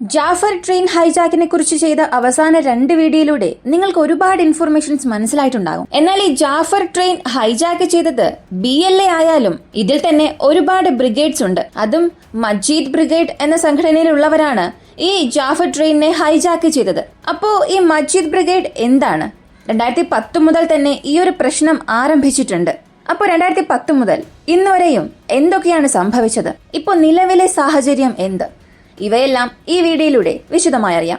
Jafar train ഹൈജാക്കിനെ കുറിച്ച് ചെയ്ത അവസാന 2 വീഡിയോയിലൂടെ നിങ്ങൾക്ക് ഒരുപാട് ഇൻഫർമേഷൻസ് മനസ്സിലായിട്ടുണ്ടാകും. എന്നാൽ ഈ ജാഫർ ട്രെയിൻ ഹൈജാക്ക് ചെയ്തത് BLA ആയാലും ഇതിൽ തന്നെ ഒരുപാട് ബ്രിഗേഡ്സ് ഉണ്ട്. അതും മജീദ് ബ്രിഗേഡ് എന്ന സംഘടനയിലുള്ളവരാണ് ഈ ജാഫർ ട്രെയിനിനെ ഹൈജാക്ക് ചെയ്തത്. അപ്പോ ഈ മജീദ് ബ്രിഗേഡ് എന്താണ്? 2010 മുതൽ തന്നെ ഈ ഒരു പ്രശ്നം ആരംഭിച്ചിട്ടുണ്ട്. അപ്പോൾ 2010 മുതൽ ഇന്നുവരെയും എന്തൊക്കെയാണ് സംഭവിച്ചത്? ഇപ്പോൾ നിലവിലെ സാഹചര്യം എന്ത്? ഇവയെല്ലാം ഈ വീഡിയോയിലൂടെ വിശദമായി അറിയാം.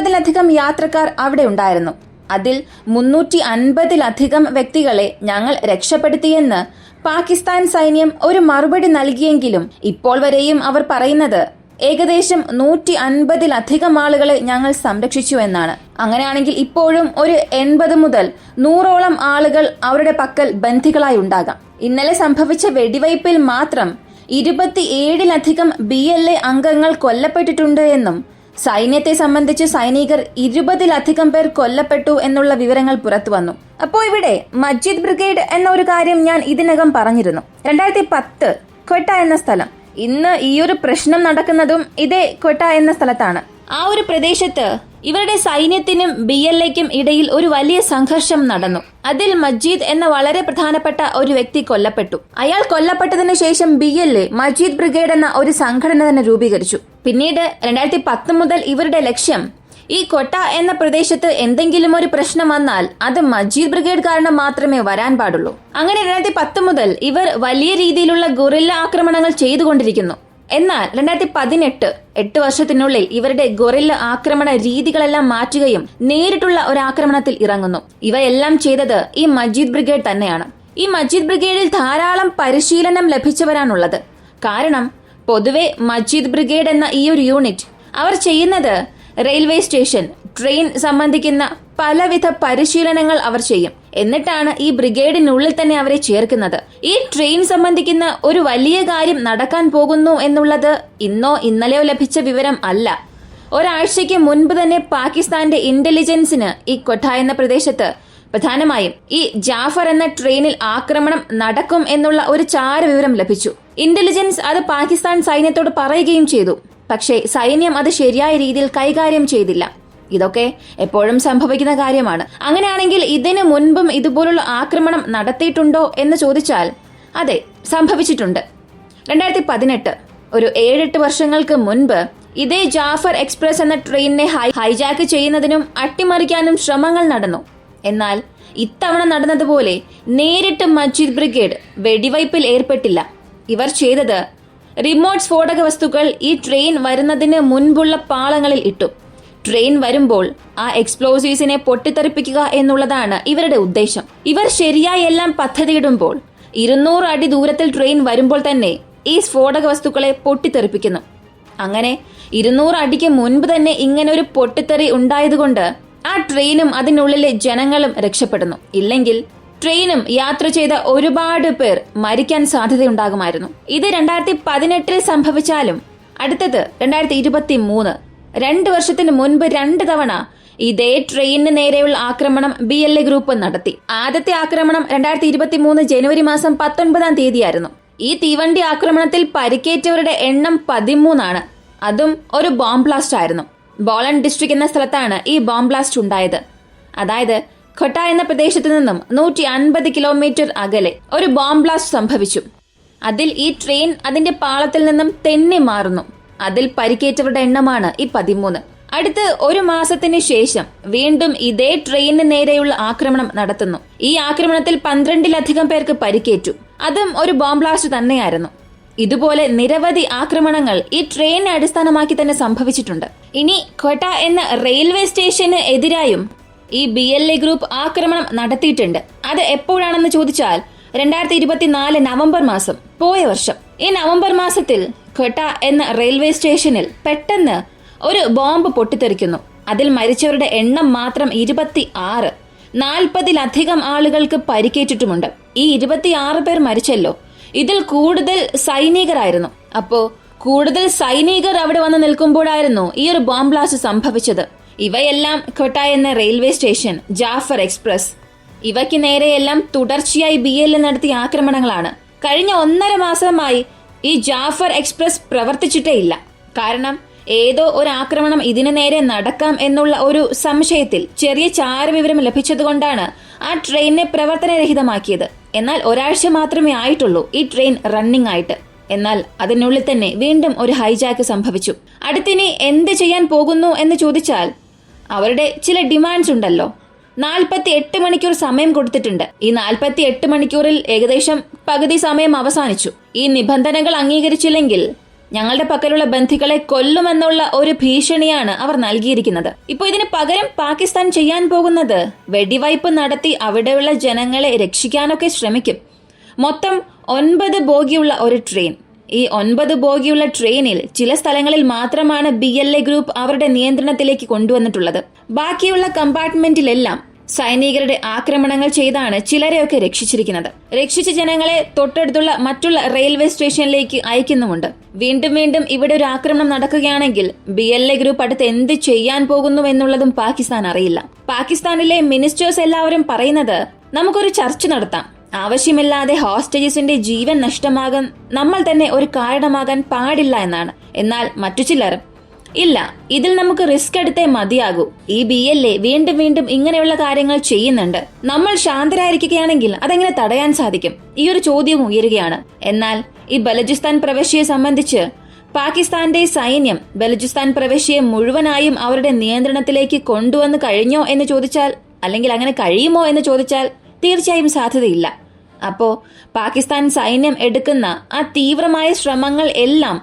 ിലധികം യാത്രക്കാർ അവിടെ ഉണ്ടായിരുന്നു. അതിൽ 350-ലധികം വ്യക്തികളെ ഞങ്ങൾ രക്ഷപ്പെടുത്തിയെന്ന് പാകിസ്ഥാൻ സൈന്യം ഒരു മറുപടി നൽകിയെങ്കിലും ഇപ്പോൾ വരെയും അവർ പറയുന്നത് ഏകദേശം 150-ലധികം ആളുകളെ ഞങ്ങൾ സംരക്ഷിച്ചു എന്നാണ്. അങ്ങനെയാണെങ്കിൽ ഇപ്പോഴും ഒരു 80 മുതൽ 100ഓളം ആളുകൾ അവരുടെ പക്കൽ ബന്ധികളായി ഉണ്ടാകാം. ഇന്നലെ സംഭവിച്ച വെടിവയ്പിൽ മാത്രം 27-ലധികം BLA അംഗങ്ങൾ കൊല്ലപ്പെട്ടിട്ടുണ്ട് എന്നും സൈന്യത്തെ സംബന്ധിച്ച് സൈനികർ 20-ലധികം പേർ കൊല്ലപ്പെട്ടു എന്നുള്ള വിവരങ്ങൾ പുറത്തു വന്നു. അപ്പോൾ ഇവിടെ മജീദ് ബ്രിഗേഡ് എന്ന ഒരു കാര്യം ഞാൻ ഇതിനകം പറഞ്ഞിരുന്നു. 2010 ക്വട്ട എന്ന സ്ഥലം. ഇന്ന് ഈ ഒരു പ്രശ്നം നടക്കുന്നതും ഇതേ ക്വട്ട എന്ന സ്ഥലത്താണ്. ആ ഒരു പ്രദേശത്ത് ഇവരുടെ സൈന്യത്തിനും BLAക്കും ഇടയിൽ ഒരു വലിയ സംഘർഷം നടന്നു. അതിൽ മജീദ് എന്ന വളരെ പ്രധാനപ്പെട്ട ഒരു വ്യക്തി കൊല്ലപ്പെട്ടു. അയാൾ കൊല്ലപ്പെട്ടതിനു ശേഷം BLA മജീദ് ബ്രിഗേഡ് എന്ന ഒരു സംഘടന തന്നെ രൂപീകരിച്ചു. പിന്നീട് 2010 മുതൽ ഇവരുടെ ലക്ഷ്യം ഈ കൊട്ട എന്ന പ്രദേശത്ത് എന്തെങ്കിലും ഒരു പ്രശ്നം വന്നാൽ അത് മജീദ് ബ്രിഗേഡ് കാരണം മാത്രമേ വരാൻ പാടുള്ളൂ. അങ്ങനെ 2010 മുതൽ ഇവർ വലിയ രീതിയിലുള്ള ഗൊറില്ല ആക്രമണങ്ങൾ ചെയ്തുകൊണ്ടിരിക്കുന്നു. എന്നാൽ 2018 8 വർഷത്തിനുള്ളിൽ ഇവരുടെ ഗൊറില്ല ആക്രമണ രീതികളെല്ലാം മാറ്റുകയും നേരിട്ടുള്ള ഒരു ആക്രമണത്തിൽ ഇറങ്ങുന്നു. ഇവയെല്ലാം ചെയ്തത് ഈ മജീദ് ബ്രിഗേഡ് തന്നെയാണ്. ഈ മജീദ് ബ്രിഗേഡിൽ ധാരാളം പരിശീലനം ലഭിച്ചവരാണുള്ളത്. കാരണം പൊതുവെ മജീദ് ബ്രിഗേഡ് എന്ന ഈ ഒരു യൂണിറ്റ് അവർ ചെയ്യുന്നത് റെയിൽവേ സ്റ്റേഷൻ, ട്രെയിൻ സംബന്ധിക്കുന്ന പലവിധ പരിശീലനങ്ങൾ അവർ ചെയ്യും. എന്നിട്ടാണ് ഈ ബ്രിഗേഡിനുള്ളിൽ തന്നെ അവരെ ചേർക്കുന്നത്. ഈ ട്രെയിൻ സംബന്ധിക്കുന്ന ഒരു വലിയ കാര്യം നടക്കാൻ പോകുന്നു എന്നുള്ളത് ഇന്നോ ഇന്നലെയോ ലഭിച്ച വിവരം അല്ല. ഒരാഴ്ചയ്ക്ക് മുൻപ് തന്നെ പാകിസ്ഥാന്റെ ഇന്റലിജൻസിന് ഈ കൊട്ട എന്ന പ്രദേശത്ത് പ്രധാനമായും ഈ ജാഫർ എന്ന ട്രെയിനിൽ ആക്രമണം നടക്കും എന്നുള്ള ഒരു വിവരം ലഭിച്ചു. ഇന്റലിജൻസ് അത് പാകിസ്ഥാൻ സൈന്യത്തോട് പറയുകയും ചെയ്തു. പക്ഷേ സൈന്യം അത് ശരിയായ രീതിയിൽ കൈകാര്യം ചെയ്തില്ല. ഇതൊക്കെ എപ്പോഴും സംഭവിക്കുന്ന കാര്യമാണ്. അങ്ങനെയാണെങ്കിൽ ഇതിനു മുൻപും ഇതുപോലുള്ള ആക്രമണം നടത്തിയിട്ടുണ്ടോ എന്ന് ചോദിച്ചാൽ അതെ, സംഭവിച്ചിട്ടുണ്ട്. 2018 ഒരു 7-8 വർഷങ്ങൾക്ക് മുൻപ് ഇതേ ജാഫർ എക്സ്പ്രസ് എന്ന ട്രെയിനിനെ ഹൈജാക്ക് ചെയ്യുന്നതിനും അട്ടിമറിക്കാനും ശ്രമങ്ങൾ നടന്നു. എന്നാൽ ഇത്തവണ നടന്നതുപോലെ നേരിട്ട് മജീദ് ബ്രിഗേഡ് വെടിവയ്പിൽ ഏർപ്പെട്ടില്ല. ഇവർ ചെയ്തത് റിമോട്ട് സ്ഫോടക വസ്തുക്കൾ ഈ ട്രെയിൻ വരുന്നതിന് മുൻപുള്ള പാളങ്ങളിൽ ഇട്ടു. ട്രെയിൻ വരുമ്പോൾ ആ എക്സ്പ്ലോസീവ്സിനെ പൊട്ടിത്തെറിപ്പിക്കുക എന്നുള്ളതാണ് ഇവരുടെ ഉദ്ദേശം. ഇവർ ശരിയായി എല്ലാം പദ്ധതിയിടുമ്പോൾ 200 അടി ദൂരത്തിൽ ട്രെയിൻ വരുമ്പോൾ തന്നെ ഈ സ്ഫോടക വസ്തുക്കളെ പൊട്ടിത്തെറിപ്പിക്കുന്നു. അങ്ങനെ 200 അടിക്ക് മുൻപ് തന്നെ ഇങ്ങനെ ഒരു പൊട്ടിത്തെറി ഉണ്ടായതുകൊണ്ട് ആ ട്രെയിനും അതിനുള്ളിലെ ജനങ്ങളും രക്ഷപ്പെടുന്നു. ഇല്ലെങ്കിൽ ട്രെയിനും യാത്ര ചെയ്ത ഒരുപാട് പേർ മരിക്കാൻ സാധ്യതയുണ്ടാകുമായിരുന്നു. ഇത് 2018 സംഭവിച്ചാലും അടുത്തത് 2023, 2 വർഷത്തിന് മുൻപ് 2 തവണ ഇതേ ട്രെയിനിന് നേരെയുള്ള ആക്രമണം BLA ഗ്രൂപ്പ് നടത്തി. ആദ്യത്തെ ആക്രമണം 2023 ജനുവരി മാസം 19-ാം തീയതിയായിരുന്നു. ഈ തീവണ്ടി ആക്രമണത്തിൽ പരിക്കേറ്റവരുടെ എണ്ണം 13 ആണ്. അതും ഒരു ബോംബ് ബ്ലാസ്റ്റ് ആയിരുന്നു. ബോളൻ ഡിസ്ട്രിക്ട് എന്ന സ്ഥലത്താണ് ഈ ബോംബ് ബ്ലാസ്റ്റ് ഉണ്ടായത്. അതായത് ഖട്ട എന്ന പ്രദേശത്ത് നിന്നും 150 കിലോമീറ്റർ അകലെ ഒരു ബോംബ് ബ്ലാസ്റ്റ് സംഭവിച്ചു. അതിൽ ഈ ട്രെയിൻ അതിന്റെ പാളത്തിൽ നിന്നും തെന്നി മാറുന്നു. അതിൽ പരിക്കേറ്റവരുടെ എണ്ണമാണ് ഈ 13. അടുത്ത് 1 മാസത്തിന് ശേഷം വീണ്ടും ഇതേ ട്രെയിനിന് നേരെയുള്ള ആക്രമണം നടത്തുന്നു. ഈ ആക്രമണത്തിൽ 12-ലധികം പേർക്ക് പരിക്കേറ്റു. അതും ഒരു ബോംബ് ബ്ലാസ്റ്റ് തന്നെയായിരുന്നു. ഇതുപോലെ നിരവധി ആക്രമണങ്ങൾ ഈ ട്രെയിനെ അടിസ്ഥാനമാക്കി തന്നെ സംഭവിച്ചിട്ടുണ്ട്. ഇനി ഖട്ട എന്ന റെയിൽവേ സ്റ്റേഷന് എതിരായും ഈ BLA ഗ്രൂപ്പ് ആക്രമണം നടത്തിയിട്ടുണ്ട്. അത് എപ്പോഴാണെന്ന് ചോദിച്ചാൽ 2024 നവംബർ മാസം, പോയ വർഷം. ഈ നവംബർ മാസത്തിൽ ഖട്ട എന്ന റെയിൽവേ സ്റ്റേഷനിൽ പെട്ടെന്ന് ഒരു ബോംബ് പൊട്ടിത്തെറിക്കുന്നു. അതിൽ മരിച്ചവരുടെ എണ്ണം മാത്രം 26. 40-ലധികം ആളുകൾക്ക് പരിക്കേറ്റിട്ടുമുണ്ട്. ഈ 26 പേർ മരിച്ചല്ലോ, ഇതിൽ കൂടുതൽ സൈനികരായിരുന്നു. അപ്പോ കൂടുതൽ സൈനികർ അവിടെ വന്ന് നിൽക്കുമ്പോഴായിരുന്നു ഈ ഒരു ബോംബ് ബ്ലാസ്റ്റ് സംഭവിച്ചത്. ഇവയെല്ലാം ക്വട്ട എന്ന റെയിൽവേ സ്റ്റേഷൻ, ജാഫർ എക്സ്പ്രസ്, ഇവയ്ക്ക് നേരെയെല്ലാം തുടർച്ചയായി BLA നടത്തിയ ആക്രമണങ്ങളാണ്. കഴിഞ്ഞ 1.5 മാസമായി ഈ ജാഫർ എക്സ്പ്രസ് പ്രവർത്തിച്ചിട്ടേ ഇല്ല. കാരണം ഏതോ ഒരു ആക്രമണം ഇതിനു നേരെ നടക്കാം എന്നുള്ള ഒരു സംശയത്തിൽ ചെറിയ ചാരവിവരം ലഭിച്ചതുകൊണ്ടാണ് ആ ട്രെയിനിനെ പ്രവർത്തനരഹിതമാക്കിയത്. എന്നാൽ ഒരാഴ്ച മാത്രമേ ആയിട്ടുള്ളൂ ഈ ട്രെയിൻ റണ്ണിംഗ് ആയിട്ട്. എന്നാൽ അതിനുള്ളിൽ തന്നെ വീണ്ടും ഒരു ഹൈജാക്ക് സംഭവിച്ചു. അടുത്തിനി എന്ത് ചെയ്യാൻ പോകുന്നു എന്ന് ചോദിച്ചാൽ അവരുടെ ചില ഡിമാൻഡ്സ് ഉണ്ടല്ലോ. 48 മണിക്കൂർ സമയം കൊടുത്തിട്ടുണ്ട്. ഈ 48 മണിക്കൂറിൽ ഏകദേശം പകുതി സമയം അവസാനിച്ചു. ഈ നിബന്ധനകൾ അംഗീകരിച്ചില്ലെങ്കിൽ ഞങ്ങളുടെ പക്കലുള്ള ബന്ധികളെ കൊല്ലുമെന്നുള്ള ഒരു ഭീഷണിയാണ് അവർ നൽകിയിരിക്കുന്നത്. ഇപ്പോൾ ഇതിന് പകരം പാകിസ്ഥാൻ ചെയ്യാൻ പോകുന്നത് വെടിവയ്പ് നടത്തി അവിടെയുള്ള ജനങ്ങളെ രക്ഷിക്കാനൊക്കെ ശ്രമിക്കും. മൊത്തം 9 ബോഗിയുള്ള ഒരു ട്രെയിൻ. ഈ 9 ബോഗിയുള്ള ട്രെയിനിൽ ചില സ്ഥലങ്ങളിൽ മാത്രമാണ് BLA ഗ്രൂപ്പ് അവരുടെ നിയന്ത്രണത്തിലേക്ക് കൊണ്ടുവന്നിട്ടുള്ളത്. ബാക്കിയുള്ള കമ്പാർട്ട്മെന്റിലെല്ലാം സൈനികരുടെ ആക്രമണങ്ങൾ ചെയ്താണ് ചിലരെയൊക്കെ രക്ഷിച്ചിരിക്കുന്നത്. രക്ഷിച്ച ജനങ്ങളെ തൊട്ടടുത്തുള്ള മറ്റുള്ള റെയിൽവേ സ്റ്റേഷനിലേക്ക് അയക്കുന്നുമുണ്ട്. വീണ്ടും വീണ്ടും ഇവിടെ ഒരു ആക്രമണം നടക്കുകയാണെങ്കിൽ BLA ഗ്രൂപ്പ് അടുത്ത് എന്ത് ചെയ്യാൻ പോകുന്നു എന്നുള്ളതും പാകിസ്ഥാൻ അറിയില്ല. പാകിസ്ഥാനിലെ മിനിസ്റ്റേഴ്സ് എല്ലാവരും പറയുന്നത് നമുക്കൊരു ചർച്ച നടത്താം, ആവശ്യമില്ലാതെ ഹോസ്റ്റേജസിന്റെ ജീവൻ നഷ്ടമാകാൻ നമ്മൾ തന്നെ ഒരു കാരണമാകാൻ പാടില്ല എന്നാണ്. എന്നാൽ മറ്റു ചിലർ ഇല്ല, ഇതിൽ നമുക്ക് റിസ്ക് എടുത്തേ മതിയാകൂ. ഈ BLA വീണ്ടും വീണ്ടും ഇങ്ങനെയുള്ള കാര്യങ്ങൾ ചെയ്യുന്നുണ്ട്. നമ്മൾ ശാന്തരായിരിക്കുകയാണെങ്കിൽ അതെങ്ങനെ തടയാൻ സാധിക്കും? ഈ ഒരു ചോദ്യവും ഉയരുകയാണ്. എന്നാൽ ഈ ബലൂചിസ്ഥാൻ പ്രവിശ്യയെ സംബന്ധിച്ച് പാകിസ്ഥാന്റെ സൈന്യം ബലൂചിസ്ഥാൻ പ്രവിശ്യയെ മുഴുവനായും അവരുടെ നിയന്ത്രണത്തിലേക്ക് കൊണ്ടുവന്ന് കഴിഞ്ഞോ എന്ന് ചോദിച്ചാൽ, അല്ലെങ്കിൽ അങ്ങനെ കഴിയുമോ എന്ന് ചോദിച്ചാൽ തീർച്ചയായും സാധ്യതയില്ല. അപ്പോ പാകിസ്ഥാൻ സൈന്യം എടുക്കുന്ന ആ തീവ്രമായ ശ്രമങ്ങൾ എല്ലാം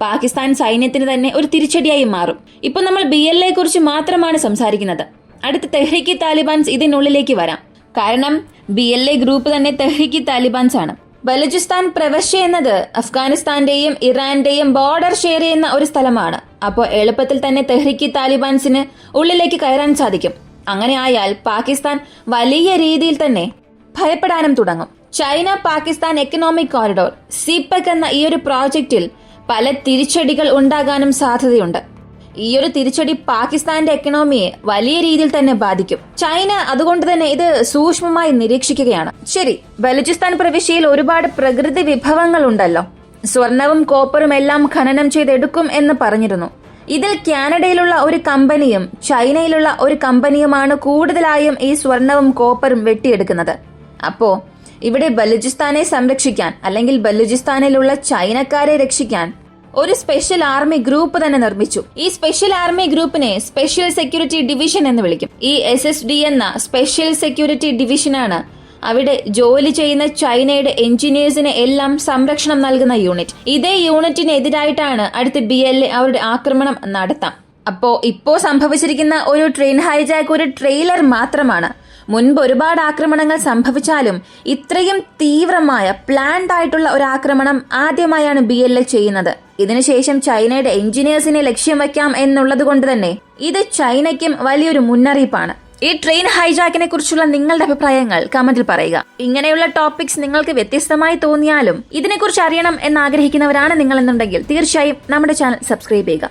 പാകിസ്ഥാൻ സൈന്യത്തിന് തന്നെ ഒരു തിരിച്ചടിയായി മാറും. ഇപ്പൊ നമ്മൾ BLA കുറിച്ച് മാത്രമാണ് സംസാരിക്കുന്നത്. അടുത്ത തെഹ്രീക്ക് താലിബാൻസ് ഇതിനുള്ളിലേക്ക് വരാം. കാരണം BLA ഗ്രൂപ്പ് തന്നെ തെഹ്രീക്ക് താലിബാൻസ് ആണ്. ബലൂചിസ്ഥാൻ പ്രവിശ്യ എന്നത് അഫ്ഗാനിസ്ഥാന്റെയും ഇറാന്റെയും ബോർഡർ ഷെയർ ചെയ്യുന്ന ഒരു സ്ഥലമാണ്. അപ്പോൾ എളുപ്പത്തിൽ തന്നെ തെഹ്രീക്ക് താലിബാൻസിന് ഉള്ളിലേക്ക് കയറാൻ സാധിക്കും. അങ്ങനെ ആയാൽ പാകിസ്ഥാൻ വലിയ രീതിയിൽ തന്നെ ഭയപ്പെടാനും തുടങ്ങും. China Pakistan economic corridor CPEC എന്ന ഈ ഒരു പ്രോജക്റ്റിൽ പല തിരിച്ചടികൾ ഉണ്ടാകാനും സാധ്യതയുണ്ട്. ഈ ഒരു തിരിച്ചടി പാകിസ്ഥാന്റെ എക്കണോമിയെ വലിയ രീതിയിൽ തന്നെ ബാധിക്കും. ചൈന അതുകൊണ്ട് തന്നെ ഇത് സൂക്ഷ്മമായി നിരീക്ഷിക്കുകയാണ്. ശരി, ബലൂചിസ്ഥാൻ പ്രവിശ്യയിൽ ഒരുപാട് പ്രകൃതി വിഭവങ്ങൾ ഉണ്ടല്ലോ. സ്വർണവും കോപ്പറും എല്ലാം ഖനനം ചെയ്തെടുക്കും എന്ന് പറഞ്ഞിരുന്നു. ഇതിൽ കാനഡയിലുള്ള ഒരു കമ്പനിയും ചൈനയിലുള്ള ഒരു കമ്പനിയുമാണ് കൂടുതലായും ഈ സ്വർണവും കോപ്പറും വെട്ടിയെടുക്കുന്നത്. അപ്പോ ഇവിടെ ബലൂചിസ്ഥാനെ സംരക്ഷിക്കാൻ, അല്ലെങ്കിൽ ബലൂചിസ്ഥാനിലുള്ള ചൈനക്കാരെ രക്ഷിക്കാൻ ഒരു സ്പെഷ്യൽ ആർമി ഗ്രൂപ്പ് തന്നെ നിർമ്മിച്ചു. ഈ സ്പെഷ്യൽ ആർമി ഗ്രൂപ്പിനെ സ്പെഷ്യൽ സെക്യൂരിറ്റി ഡിവിഷൻ എന്ന് വിളിക്കും. ഈ SSD എന്ന സ്പെഷ്യൽ സെക്യൂരിറ്റി ഡിവിഷനാണ് അവിടെ ജോലി ചെയ്യുന്ന ചൈനയുടെ എഞ്ചിനീയേഴ്സിന് എല്ലാം സംരക്ഷണം നൽകുന്ന യൂണിറ്റ്. ഇതേ യൂണിറ്റിനെതിരായിട്ടാണ് അടുത്ത BLA അവരുടെ ആക്രമണം നടത്താം. ഇപ്പോ സംഭവിച്ചിരിക്കുന്ന ഒരു ട്രെയിൻ ഹൈജാക്ക് ഒരു ട്രെയിലർ മാത്രമാണ്. മുൻപ് ഒരുപാട് ആക്രമണങ്ങൾ സംഭവിച്ചാലും ഇത്രയും തീവ്രമായ പ്ലാൻഡ് ആയിട്ടുള്ള ഒരു ആക്രമണം ആദ്യമായാണ് BLA ചെയ്യുന്നത്. ഇതിനുശേഷം ചൈനയുടെ എഞ്ചിനീയേഴ്സിനെ ലക്ഷ്യം വയ്ക്കാം എന്നുള്ളത് കൊണ്ട് തന്നെ ഇത് ചൈനയ്ക്കും വലിയൊരു മുന്നറിയിപ്പാണ്. ഈ ട്രെയിൻ ഹൈജാക്കിനെ കുറിച്ചുള്ള നിങ്ങളുടെ അഭിപ്രായങ്ങൾ കമന്റിൽ പറയുക. ഇങ്ങനെയുള്ള ടോപ്പിക്സ് നിങ്ങൾക്ക് വ്യത്യസ്തമായി തോന്നിയാലും ഇതിനെക്കുറിച്ച് അറിയണം എന്ന് ആഗ്രഹിക്കുന്നവരാണ് നിങ്ങൾ എന്നുണ്ടെങ്കിൽ തീർച്ചയായും നമ്മുടെ ചാനൽ സബ്സ്ക്രൈബ് ചെയ്യുക.